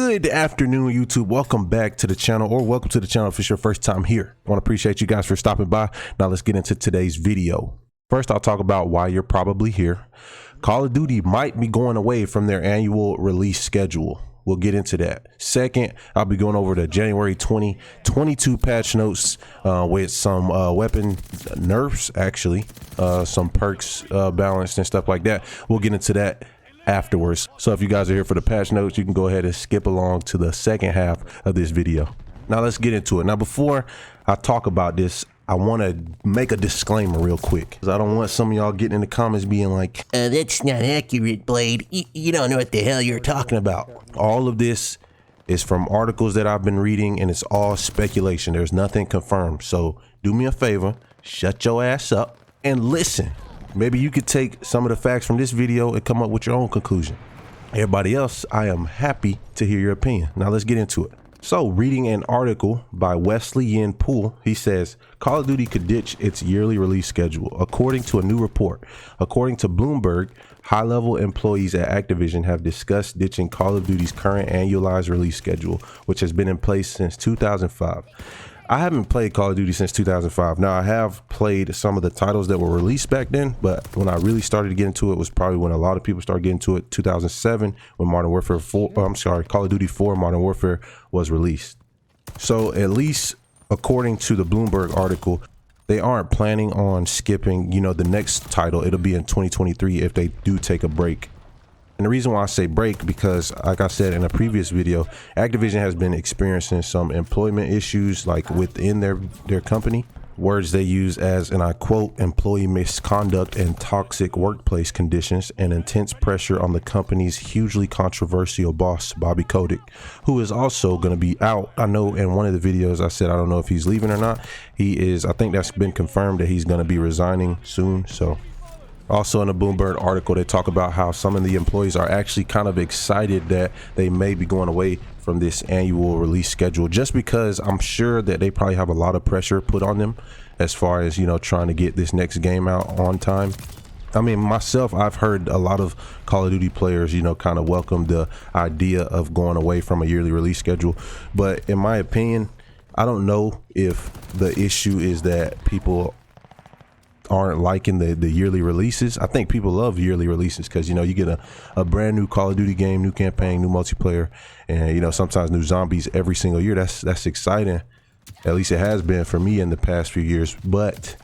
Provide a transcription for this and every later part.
Good afternoon, YouTube. Welcome back to the channel, or welcome to the channel if it's your first time here. I want to appreciate you guys for stopping by. Now let's get into today's video. First, I'll talk about why you're probably here. Call of Duty might be going away from their annual release schedule. We'll get into that. Second, I'll be going over the January 2022 patch notes with some weapon nerfs, actually, some perks balanced and stuff like that. We'll get into that afterwards. So if you guys are here for the patch notes, you can go ahead and skip along to the second half of this video. Now let's get into it. Now before I talk about this, I want to make a disclaimer real quick, because I don't want some of y'all getting in the comments being like, that's not accurate, Blade. You don't know what the hell you're talking about. All of this is from articles that I've been reading, and it's all speculation. There's nothing confirmed. So do me a favor, shut your ass up and listen. Maybe you could take some of the facts from this video and come up with your own conclusion. Everybody else, I am happy to hear your opinion. Now let's get into it. So, reading an article by Wesley Yin Poole, he says, Call of Duty could ditch its yearly release schedule, according to a new report. According to Bloomberg, high-level employees at Activision have discussed ditching Call of Duty's current annualized release schedule, which has been in place since 2005. I haven't played Call of Duty since 2005. Now, I have played some of the titles that were released back then, but when I really started to get into it was probably when a lot of people started getting to it, 2007, when Call of Duty 4 Modern Warfare was released. So at least according to the Bloomberg article, they aren't planning on skipping, the next title. It'll be in 2023 if they do take a break. And the reason why I say break, because like I said in a previous video, Activision has been experiencing some employment issues like within their company. Words they use as, and I quote, employee misconduct and toxic workplace conditions and intense pressure on the company's hugely controversial boss, Bobby Kotick, who is also going to be out. I know in one of the videos I said I don't know if he's leaving or not. He is. I think that's been confirmed that he's going to be resigning soon. So also in the Bloomberg article, they talk about how some of the employees are actually kind of excited that they may be going away from this annual release schedule, just because I'm sure that they probably have a lot of pressure put on them as far as, trying to get this next game out on time. I mean, myself, I've heard a lot of Call of Duty players, kind of welcome the idea of going away from a yearly release schedule. But in my opinion, I don't know if the issue is that people aren't liking the yearly releases. I think people love yearly releases because you get a brand new Call of Duty game, new campaign, new multiplayer, and sometimes new zombies every single year. That's exciting. At least it has been for me in the past few years. But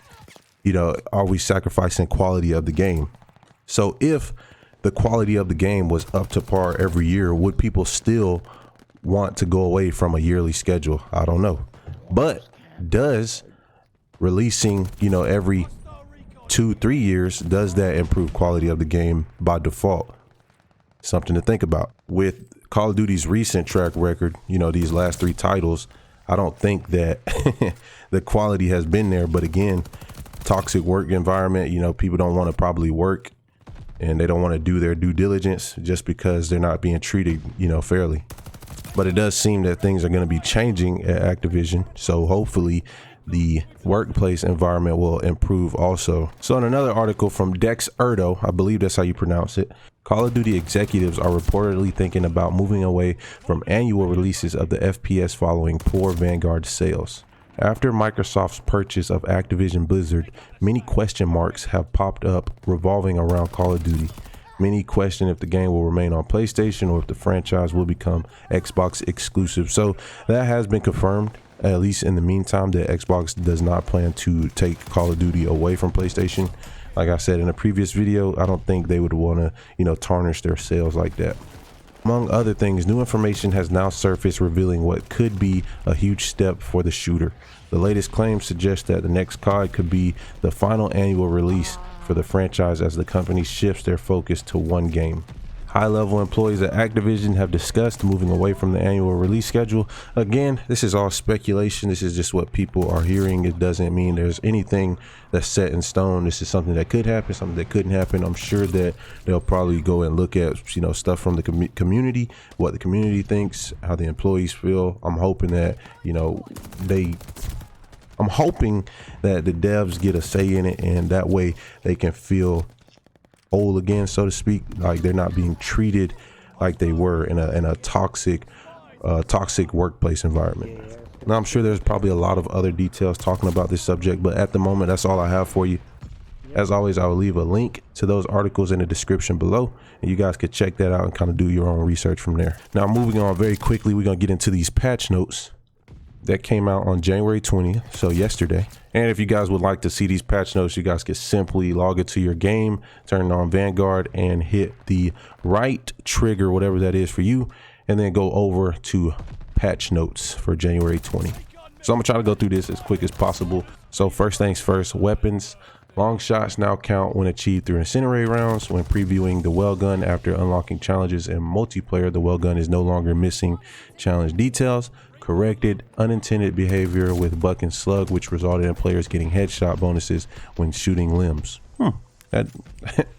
are we sacrificing quality of the game? So if the quality of the game was up to par every year, would people still want to go away from a yearly schedule? I don't know. But does releasing every 2-3 years, does that improve quality of the game by default? Something to think about. With Call of Duty's recent track record, these last 3 titles, I don't think that the quality has been there. But again, toxic work environment, people don't want to probably work, and they don't want to do their due diligence just because they're not being treated fairly. But it does seem that things are going to be changing at Activision, so hopefully the workplace environment will improve also. So in another article from Dex Erdo, I believe that's how you pronounce it, Call of Duty executives are reportedly thinking about moving away from annual releases of the FPS following poor Vanguard sales. After Microsoft's purchase of Activision Blizzard, many question marks have popped up revolving around Call of Duty. Many question if the game will remain on PlayStation or if the franchise will become Xbox exclusive. So that has been confirmed, at least in the meantime, that Xbox does not plan to take Call of Duty away from PlayStation. Like I said in a previous video, I don't think they would want to, tarnish their sales like that. Among other things, new information has now surfaced revealing what could be a huge step for the shooter. The latest claims suggest that the next COD could be the final annual release for the franchise as the company shifts their focus to one game. High-level employees at Activision have discussed moving away from the annual release schedule. Again, this is all speculation. This is just what people are hearing. It doesn't mean there's anything that's set in stone. This is something that could happen, something that couldn't happen. I'm sure that they'll probably go and look at, stuff from the community, what the community thinks, how the employees feel. I'm hoping that, I'm hoping that the devs get a say in it, and that way they can feel whole again, so to speak, like they're not being treated like they were in a toxic toxic workplace environment. Now, I'm sure there's probably a lot of other details talking about this subject, but at the moment, that's all I have for you. As always, I will leave a link to those articles in the description below, and you guys could check that out and kind of do your own research from there. Now, moving on very quickly, we're going to get into these patch notes that came out on January 20th, so yesterday. And if you guys would like to see these patch notes, you guys can simply log into your game, turn on Vanguard, and hit the right trigger, whatever that is for you, and then go over to patch notes for January 20. So I'm gonna try to go through this as quick as possible. So first things first, weapons. Long shots now count when achieved through incendiary rounds. When previewing the well gun after unlocking challenges in multiplayer, the well gun is no longer missing challenge details. Corrected unintended behavior with buck and slug, which resulted in players getting headshot bonuses when shooting limbs. That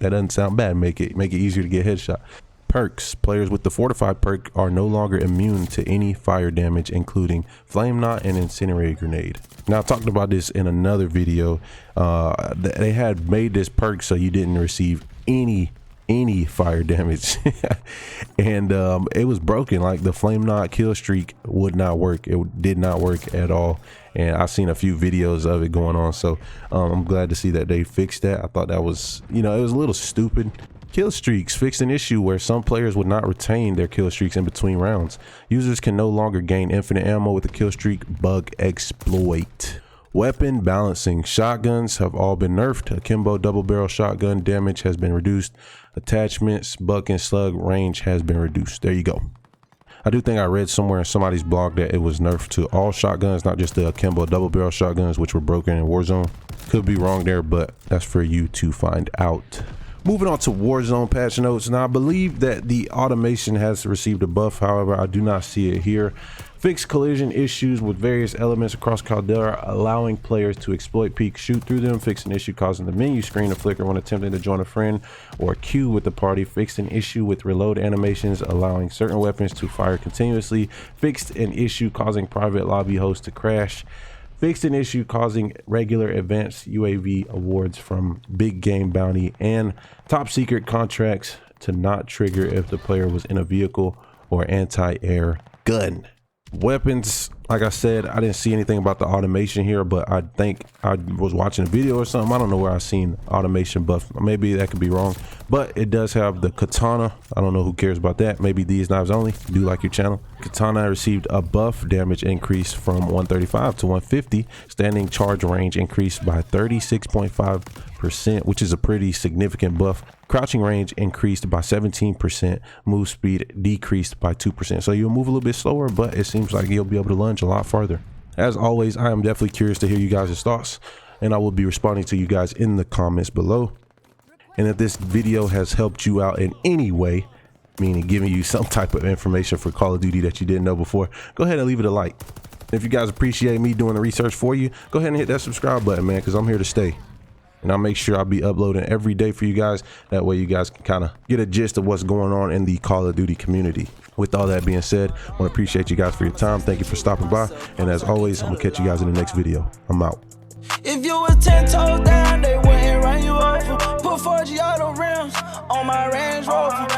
doesn't sound bad. Make it easier to get headshot. Perks. Players with the fortified perk are no longer immune to any fire damage, including flame knot and incendiary grenade. Now, I talked about this in another video. They had made this perk so you didn't receive any fire damage and it was broken. Like, the flame knot kill streak would not work. It did not work at all, and I've seen a few videos of it going on. So I'm glad to see that they fixed that. I thought that was, it was a little stupid. Kill streaks fixed an issue where some players would not retain their kill streaks in between rounds. Users can no longer gain infinite ammo with the kill streak bug exploit. Weapon balancing. Shotguns have all been nerfed. Akimbo double barrel shotgun damage has been reduced. Attachments, buck and slug range has been reduced. There you go. I do think I read somewhere in somebody's blog that it was nerfed to all shotguns, not just the Akimbo double barrel shotguns, which were broken in Warzone. Could be wrong there, but that's for you to find out. Moving on to Warzone patch notes. Now, I believe that the automation has received a buff. However, I do not see it here. Fixed collision issues with various elements across Caldera, allowing players to exploit peek shoot through them. Fixed an issue causing the menu screen to flicker when attempting to join a friend or queue with the party. Fixed an issue with reload animations, allowing certain weapons to fire continuously. Fixed an issue causing private lobby hosts to crash. Fixed an issue causing regular advanced UAV awards from big game bounty and top secret contracts to not trigger if the player was in a vehicle or anti-air gun. Weapons, like I said, I didn't see anything about the automation here, but I think I was watching a video or something. I don't know where I seen automation buff. Maybe that could be wrong, but it does have the katana. I don't know who cares about that. Maybe these knives only. Do like your channel. Katana received a buff. Damage increase from 135 to 150. Standing charge range increased by 36.5%, which is a pretty significant buff. Crouching range increased by 17%. Move speed decreased by 2%. So you'll move a little bit slower, but it seems like you'll be able to lunge a lot farther. As always, I am definitely curious to hear you guys' thoughts, and I will be responding to you guys in the comments below. And if this video has helped you out in any way, meaning giving you some type of information for Call of Duty that you didn't know before, go ahead and leave it a like. If you guys appreciate me doing the research for you, go ahead and hit that subscribe button, man, because I'm here to stay. And I'll make sure I'll be uploading every day for you guys. That way you guys can kind of get a gist of what's going on in the Call of Duty community. With all that being said, I want to appreciate you guys for your time. Thank you for stopping by. And as always, I'm going to catch you guys in the next video. I'm out. If you was 10 toes down, they wouldn't run you over. Put 4G auto rims on my Range Rover.